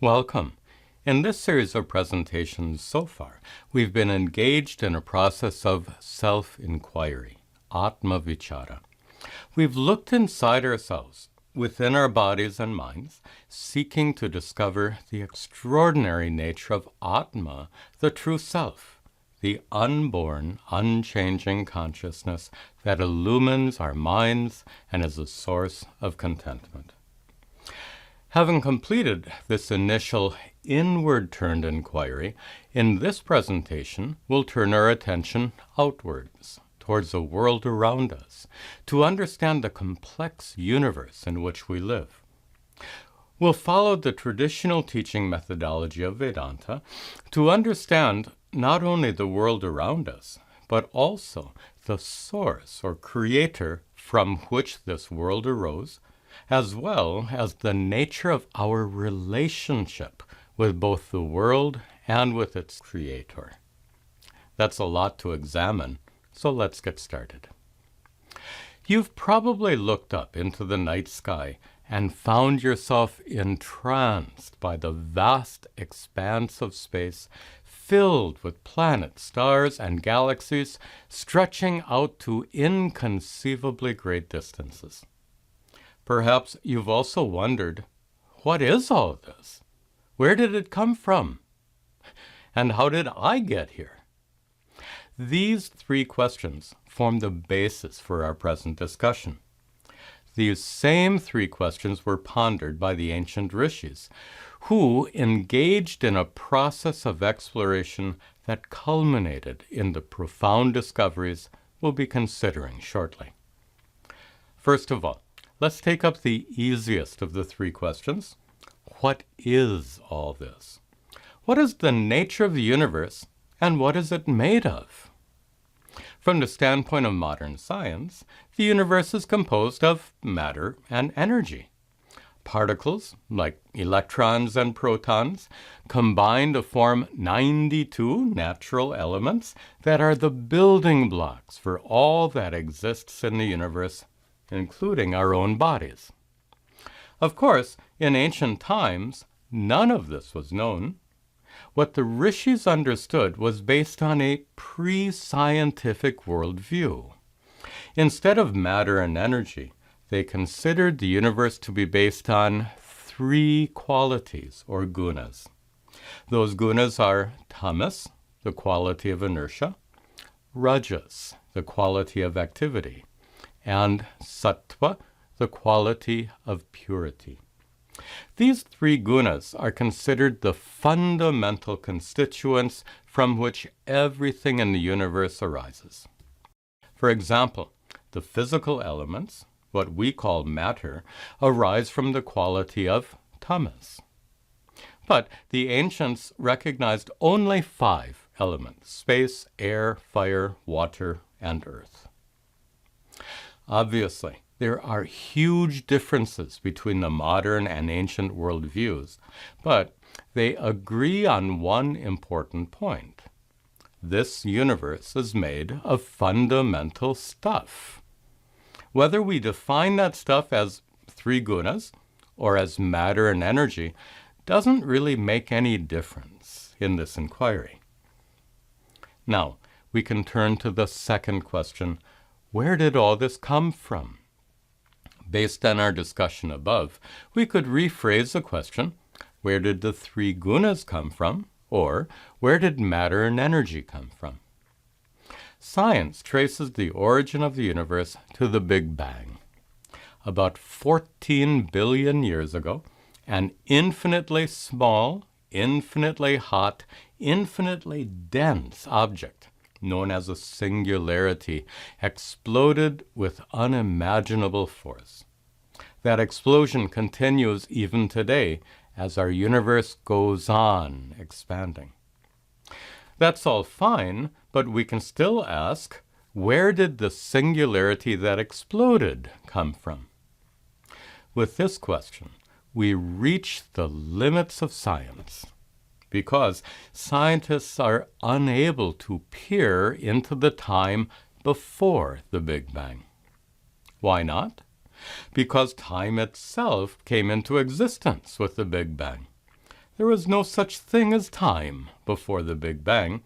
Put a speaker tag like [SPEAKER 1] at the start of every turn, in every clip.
[SPEAKER 1] Welcome. In this series of presentations so far, we've been engaged in a process of self-inquiry, Atma Vichara. We've looked inside ourselves, within our bodies and minds, seeking to discover the extraordinary nature of Atma, the true self, the unborn, unchanging consciousness that illumines our minds and is a source of contentment. Having completed this initial inward-turned inquiry, in this presentation we'll turn our attention outwards, towards the world around us, to understand the complex universe in which we live. We'll follow the traditional teaching methodology of Vedanta to understand not only the world around us, but also the source or creator from which this world arose, as well as the nature of our relationship with both the world and with its creator. That's a lot to examine, so let's get started. You've probably looked up into the night sky and found yourself entranced by the vast expanse of space filled with planets, stars, and galaxies stretching out to inconceivably great distances. Perhaps you've also wondered, what is all this? Where did it come from? And how did I get here? These three questions form the basis for our present discussion. These same three questions were pondered by the ancient rishis, who engaged in a process of exploration that culminated in the profound discoveries we'll be considering shortly. First of all, let's take up the easiest of the three questions. What is all this? What is the nature of the universe, and what is it made of? From the standpoint of modern science, the universe is composed of matter and energy. Particles, like electrons and protons, combine to form 92 natural elements that are the building blocks for all that exists in the universe, including our own bodies. Of course, in ancient times, none of this was known. What the rishis understood was based on a pre-scientific worldview. Instead of matter and energy, they considered the universe to be based on three qualities, or gunas. Those gunas are tamas, the quality of inertia, rajas, the quality of activity, and sattva, the quality of purity. These three gunas are considered the fundamental constituents from which everything in the universe arises. For example, the physical elements, what we call matter, arise from the quality of tamas. But the ancients recognized only 5 elements: space, air, fire, water, and earth. Obviously, there are huge differences between the modern and ancient worldviews, but they agree on one important point. This universe is made of fundamental stuff. Whether we define that stuff as 3 gunas or as matter and energy doesn't really make any difference in this inquiry. Now, we can turn to the second question: where did all this come from? Based on our discussion above, we could rephrase the question: where did the 3 gunas come from? Or, where did matter and energy come from? Science traces the origin of the universe to the Big Bang. About 14 billion years ago, an infinitely small, infinitely hot, infinitely dense object, known as a singularity, exploded with unimaginable force. That explosion continues even today as our universe goes on expanding. That's all fine, but we can still ask, where did the singularity that exploded come from? With this question, we reach the limits of science, because scientists are unable to peer into the time before the Big Bang. Why not? Because time itself came into existence with the Big Bang. There was no such thing as time before the Big Bang,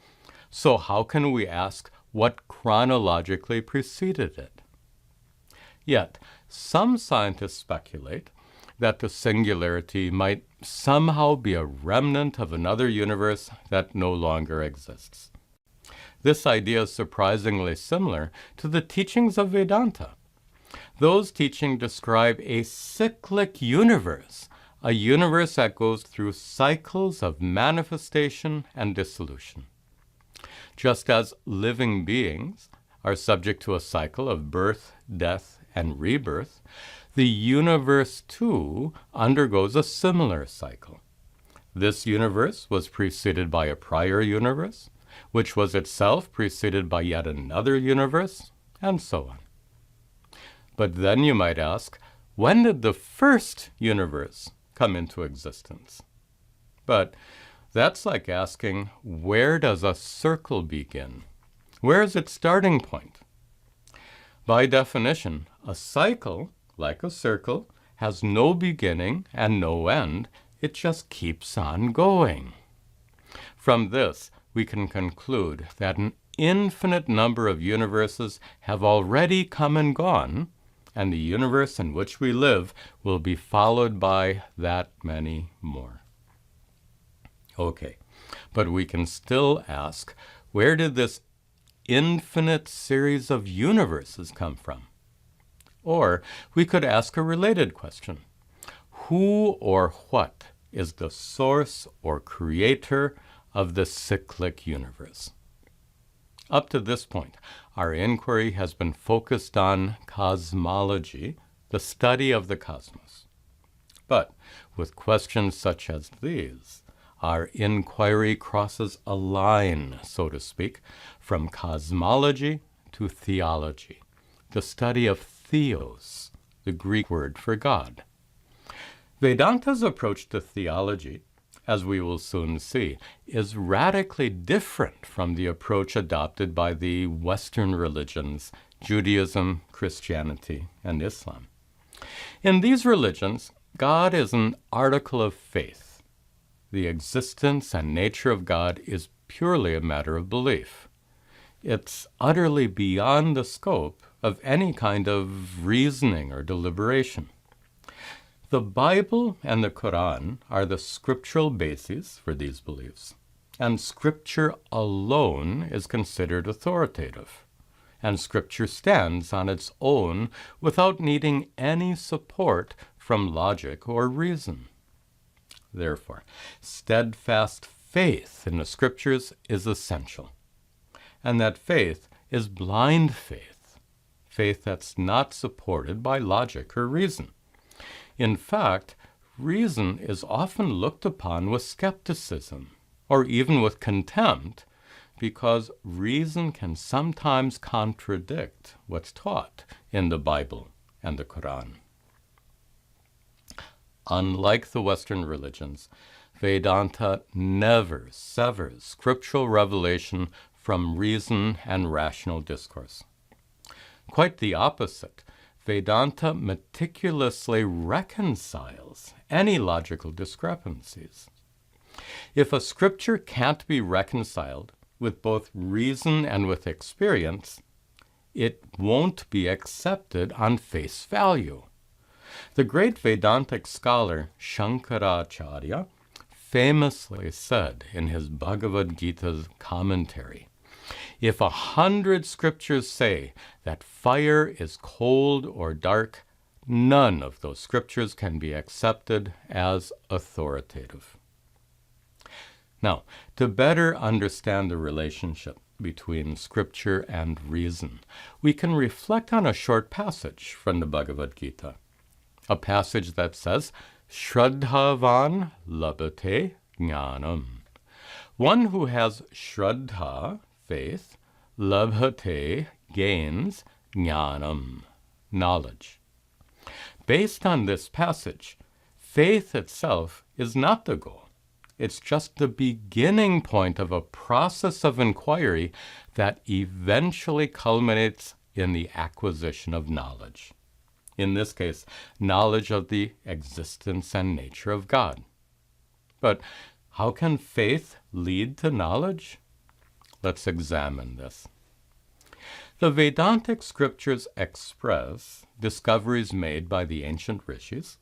[SPEAKER 1] so how can we ask what chronologically preceded it? Yet, some scientists speculate that the singularity might somehow be a remnant of another universe that no longer exists. This idea is surprisingly similar to the teachings of Vedanta. Those teachings describe a cyclic universe, a universe that goes through cycles of manifestation and dissolution. Just as living beings are subject to a cycle of birth, death, and rebirth, the universe, too, undergoes a similar cycle. This universe was preceded by a prior universe, which was itself preceded by yet another universe, and so on. But then you might ask, when did the first universe come into existence? But that's like asking, where does a circle begin? Where is its starting point? By definition, a cycle, like a circle, has no beginning and no end. It just keeps on going. From this, we can conclude that an infinite number of universes have already come and gone, and the universe in which we live will be followed by that many more. Okay, but we can still ask, where did this infinite series of universes come from? Or we could ask a related question. Who or what is the source or creator of the cyclic universe? Up to this point, our inquiry has been focused on cosmology, the study of the cosmos. But with questions such as these, our inquiry crosses a line, so to speak, from cosmology to theology, the study of theos, the Greek word for God. Vedanta's approach to theology, as we will soon see, is radically different from the approach adopted by the Western religions, Judaism, Christianity, and Islam. In these religions, God is an article of faith. The existence and nature of God is purely a matter of belief. It's utterly beyond the scope of any kind of reasoning or deliberation. The Bible and the Quran are the scriptural bases for these beliefs, and Scripture alone is considered authoritative, and Scripture stands on its own without needing any support from logic or reason. Therefore, steadfast faith in the Scriptures is essential, and that faith is blind faith, faith that's not supported by logic or reason. In fact, reason is often looked upon with skepticism, or even with contempt, because reason can sometimes contradict what's taught in the Bible and the Quran. Unlike the Western religions, Vedanta never severs scriptural revelation from reason and rational discourse. Quite the opposite, Vedanta meticulously reconciles any logical discrepancies. If a scripture can't be reconciled with both reason and with experience, it won't be accepted on face value. The great Vedantic scholar Shankaracharya famously said in his Bhagavad Gita commentary, "If 100 scriptures say that fire is cold or dark, none of those scriptures can be accepted as authoritative." Now, to better understand the relationship between scripture and reason, we can reflect on a short passage from the Bhagavad Gita. A passage that says, Shraddhavan labhate jnanam. One who has shraddha, faith, labhate, gains, jnanam, knowledge. Based on this passage, faith itself is not the goal. It's just the beginning point of a process of inquiry that eventually culminates in the acquisition of knowledge. In this case, knowledge of the existence and nature of God. But how can faith lead to knowledge? Let's examine this. The Vedantic scriptures express discoveries made by the ancient rishis,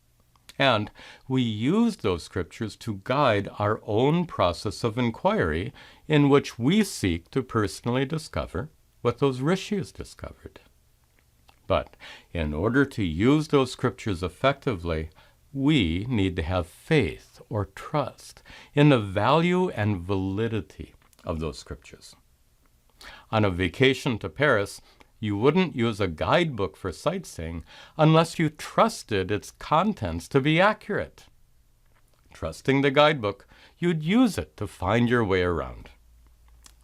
[SPEAKER 1] and we use those scriptures to guide our own process of inquiry in which we seek to personally discover what those rishis discovered. But in order to use those scriptures effectively, we need to have faith or trust in the value and validity of those scriptures. On a vacation to Paris, you wouldn't use a guidebook for sightseeing unless you trusted its contents to be accurate. Trusting the guidebook, you'd use it to find your way around.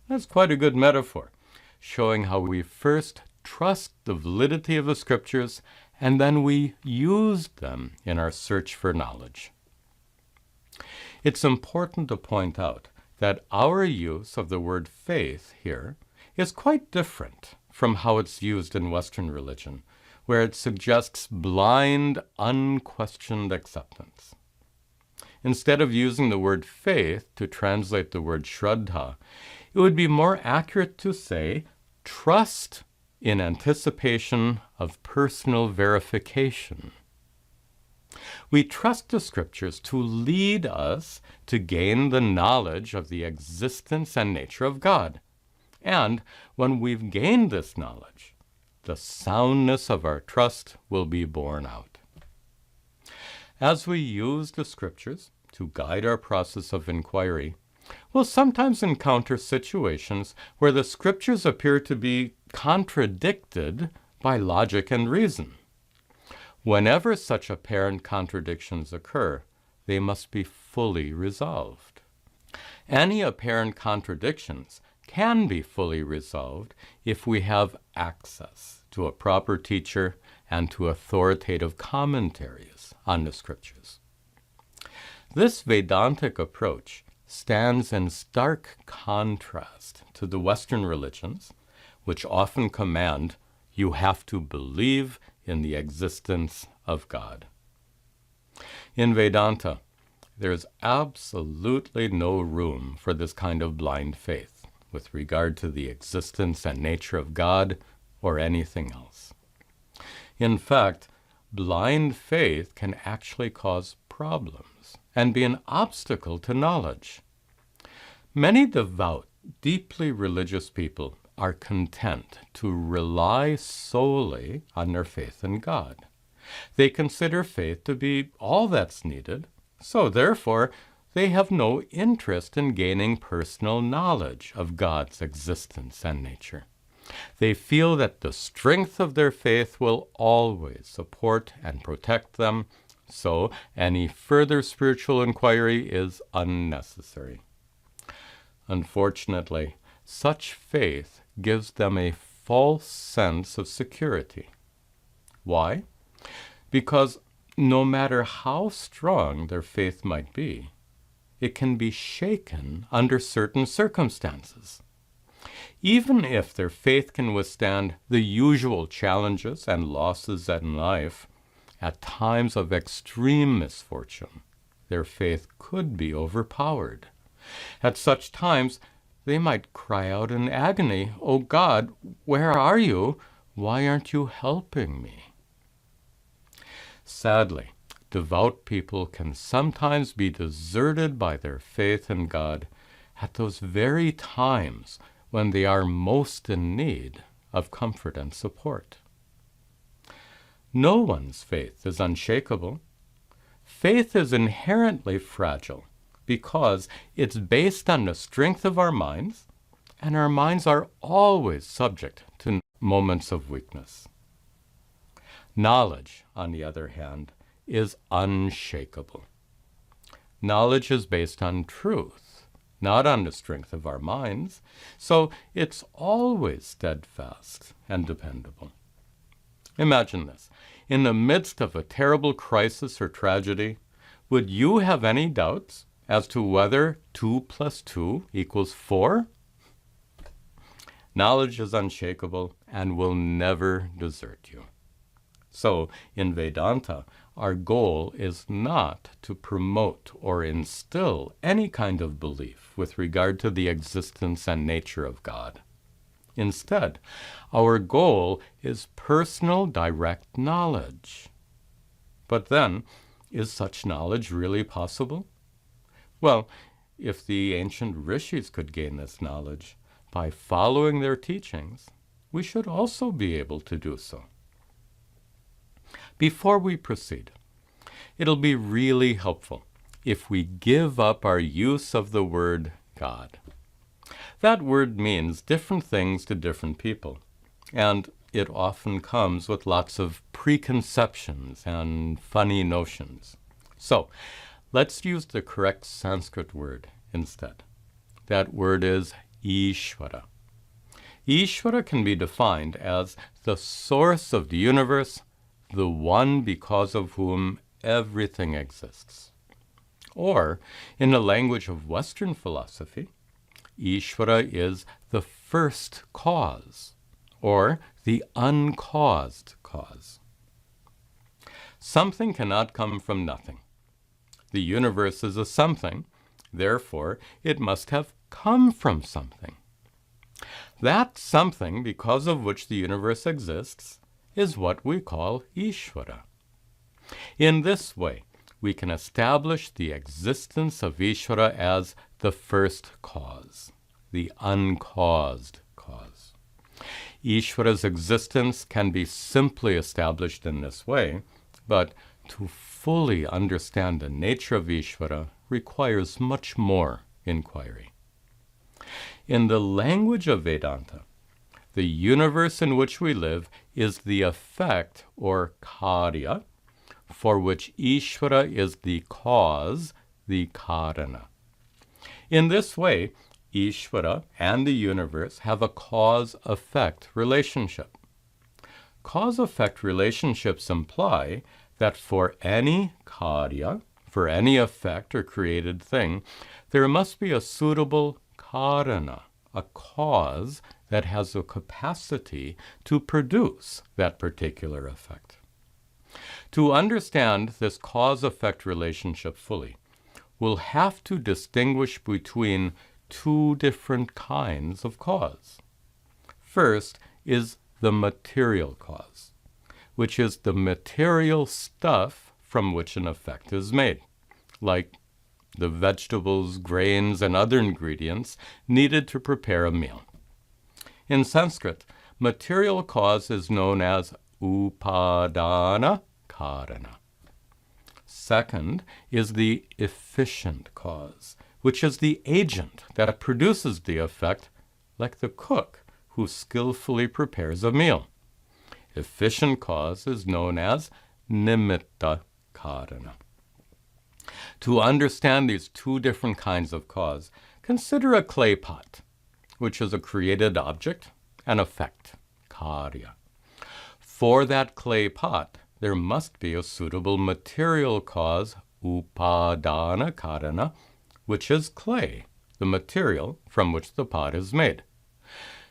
[SPEAKER 1] That's quite a good metaphor, showing how we first trust the validity of the scriptures and then we use them in our search for knowledge. It's important to point out that our use of the word faith here is quite different from how it's used in Western religion, where it suggests blind, unquestioned acceptance. Instead of using the word faith to translate the word shraddha, it would be more accurate to say trust in anticipation of personal verification. We trust the scriptures to lead us to gain the knowledge of the existence and nature of God. And when we've gained this knowledge, the soundness of our trust will be borne out. As we use the scriptures to guide our process of inquiry, we'll sometimes encounter situations where the scriptures appear to be contradicted by logic and reason. Whenever such apparent contradictions occur, they must be fully resolved. Any apparent contradictions can be fully resolved if we have access to a proper teacher and to authoritative commentaries on the scriptures. This Vedantic approach stands in stark contrast to the Western religions, which often command you have to believe in the existence of God. In Vedanta, there is absolutely no room for this kind of blind faith with regard to the existence and nature of God or anything else. In fact, blind faith can actually cause problems and be an obstacle to knowledge. Many devout, deeply religious people are content to rely solely on their faith in God. They consider faith to be all that's needed, so therefore they have no interest in gaining personal knowledge of God's existence and nature. They feel that the strength of their faith will always support and protect them, so any further spiritual inquiry is unnecessary. Unfortunately, such faith gives them a false sense of security. Why? Because no matter how strong their faith might be, it can be shaken under certain circumstances. Even if their faith can withstand the usual challenges and losses in life, at times of extreme misfortune, their faith could be overpowered. At such times, they might cry out in agony, "Oh God, where are you? Why aren't you helping me?" Sadly, devout people can sometimes be deserted by their faith in God at those very times when they are most in need of comfort and support. No one's faith is unshakable. Faith is inherently fragile because it's based on the strength of our minds, and our minds are always subject to moments of weakness. Knowledge, on the other hand, is unshakable. Knowledge is based on truth, not on the strength of our minds, so it's always steadfast and dependable. Imagine this. In the midst of a terrible crisis or tragedy, would you have any doubts as to whether 2 + 2 = 4? Knowledge is unshakable and will never desert you. So, in Vedanta, our goal is not to promote or instill any kind of belief with regard to the existence and nature of God. Instead, our goal is personal direct knowledge. But then, is such knowledge really possible? Well, if the ancient rishis could gain this knowledge by following their teachings, we should also be able to do so. Before we proceed, it'll be really helpful if we give up our use of the word God. That word means different things to different people, and it often comes with lots of preconceptions and funny notions. So, let's use the correct Sanskrit word instead. That word is Ishvara. Ishvara can be defined as the source of the universe, the one because of whom everything exists. Or, in the language of Western philosophy, Ishvara is the first cause, or the uncaused cause. Something cannot come from nothing. The universe is a something, therefore it must have come from something. That something because of which the universe exists is what we call Ishvara. In this way, we can establish the existence of Ishvara as the first cause, the uncaused cause. Ishvara's existence can be simply established in this way, but to fully understand the nature of Ishvara requires much more inquiry. In the language of Vedanta, the universe in which we live is the effect, or karya, for which Ishvara is the cause, the karana. In this way, Ishvara and the universe have a cause-effect relationship. Cause-effect relationships imply that for any karya, for any effect or created thing, there must be a suitable karana, a cause that has a capacity to produce that particular effect. To understand this cause-effect relationship fully, we'll have to distinguish between two different kinds of cause. First is the material cause, which is the material stuff from which an effect is made, like the vegetables, grains, and other ingredients needed to prepare a meal. In Sanskrit, material cause is known as upadana karana. Second is the efficient cause, which is the agent that produces the effect, like the cook who skillfully prepares a meal. Efficient cause is known as nimitta karana. To understand these two different kinds of cause, consider a clay pot, which is a created object, an effect, karya. For that clay pot, there must be a suitable material cause, upadana karana, which is clay, the material from which the pot is made.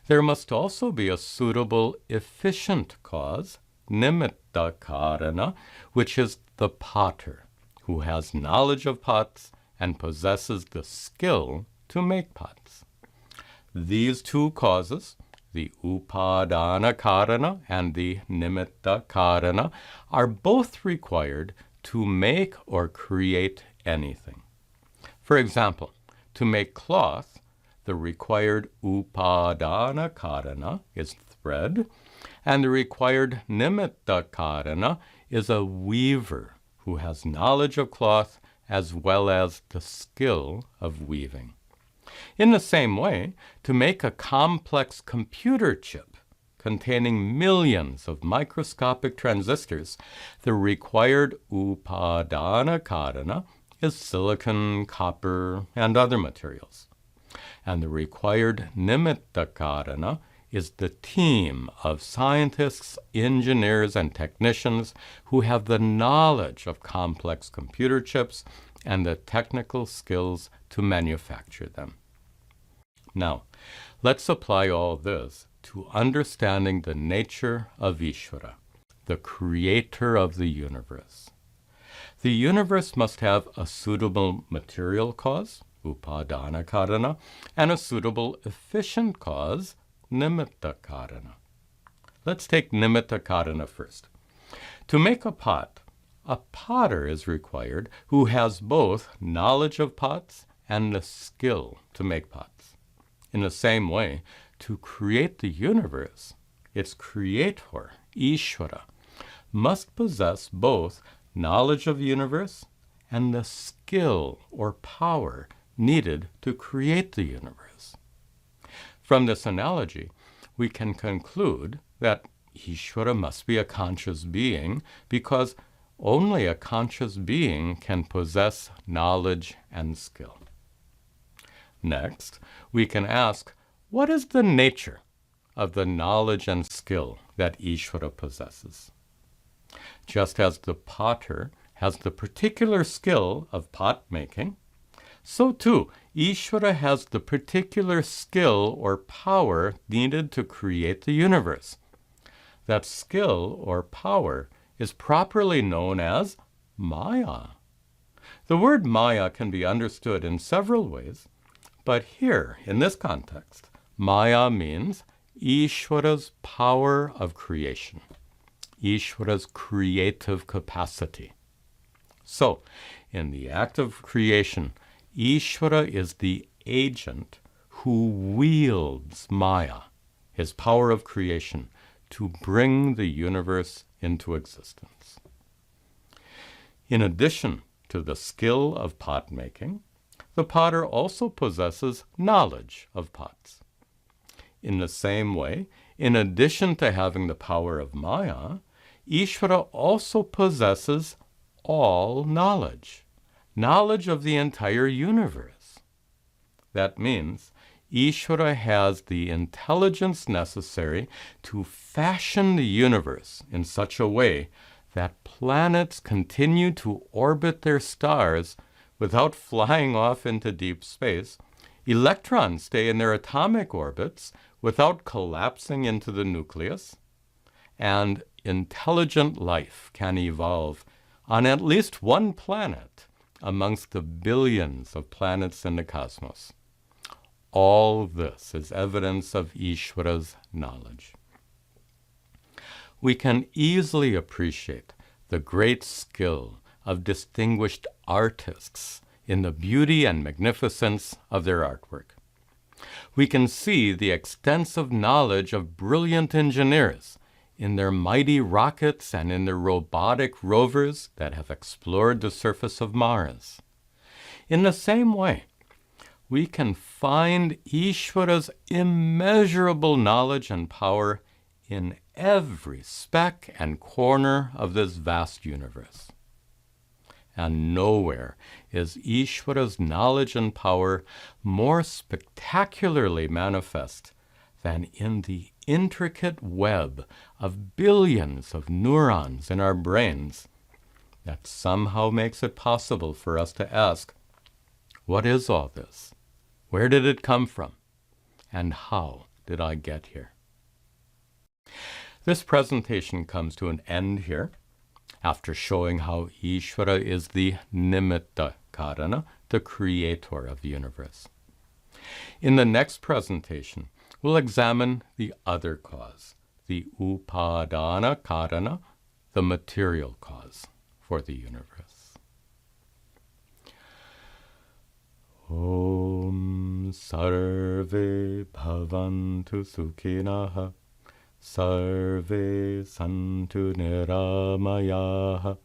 [SPEAKER 1] There must also be a suitable efficient cause, nimitta karana, which is the potter, who has knowledge of pots and possesses the skill to make pots. These two causes, the upadana karana and the nimitta karana, are both required to make or create anything. For example, to make cloth, the required upadana karana is thread, and the required nimitta karana is a weaver who has knowledge of cloth as well as the skill of weaving. In the same way, to make a complex computer chip containing millions of microscopic transistors, the required upadana karana is silicon, copper, and other materials. And the required nimitta karana is the team of scientists, engineers, and technicians who have the knowledge of complex computer chips and the technical skills to manufacture them. Now, let's apply all this to understanding the nature of Ishvara, the creator of the universe. The universe must have a suitable material cause, upadana karana, and a suitable efficient cause, nimitta karana. Let's take nimitta karana first. To make a pot, a potter is required who has both knowledge of pots and the skill to make pots. In the same way, to create the universe, its creator, Ishvara, must possess both knowledge of the universe and the skill or power needed to create the universe. From this analogy, we can conclude that Ishvara must be a conscious being because only a conscious being can possess knowledge and skill. Next, we can ask, what is the nature of the knowledge and skill that Ishvara possesses? Just as the potter has the particular skill of pot making, so too Ishvara has the particular skill or power needed to create the universe. That skill or power is properly known as Maya. The word Maya can be understood in several ways, but here, in this context, Maya means Ishvara's power of creation, Ishvara's creative capacity. So, in the act of creation, Ishvara is the agent who wields Maya, his power of creation, to bring the universe into existence. In addition to the skill of pot making, the potter also possesses knowledge of pots. In the same way, in addition to having the power of Maya, Ishvara also possesses all knowledge, knowledge of the entire universe. That means Ishvara has the intelligence necessary to fashion the universe in such a way that planets continue to orbit their stars without flying off into deep space, electrons stay in their atomic orbits without collapsing into the nucleus, and intelligent life can evolve on at least one planet amongst the billions of planets in the cosmos. All this is evidence of Ishvara's knowledge. We can easily appreciate the great skill of distinguished artists in the beauty and magnificence of their artwork. We can see the extensive knowledge of brilliant engineers in their mighty rockets and in their robotic rovers that have explored the surface of Mars. In the same way, we can find Ishvara's immeasurable knowledge and power in every speck and corner of this vast universe. And nowhere is Ishvara's knowledge and power more spectacularly manifest than in the intricate web of billions of neurons in our brains that somehow makes it possible for us to ask, what is all this? Where did it come from? And how did I get here? This presentation comes to an end here, after showing how Ishvara is the nimitta karana, the creator of the universe. In the next presentation, we'll examine the other cause, the upadana karana, the material cause for the universe. Om sarve bhavantu sukhinah, sarve santu niramayaha,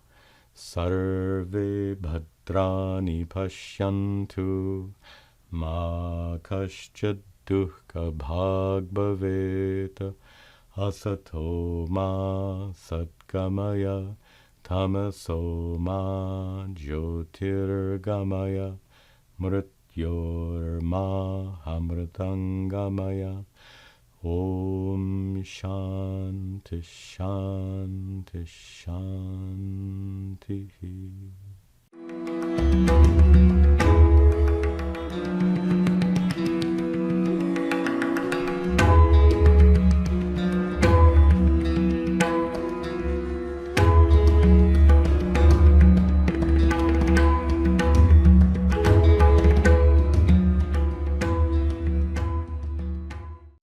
[SPEAKER 1] sarve bhadrani pashyantu, ma kaschid dukkha bhag bhavet, asato ma satgamaya, tamaso ma jyotirgamaya, mrityorma hamritangamaya. Om Shanti Shanti Shanti.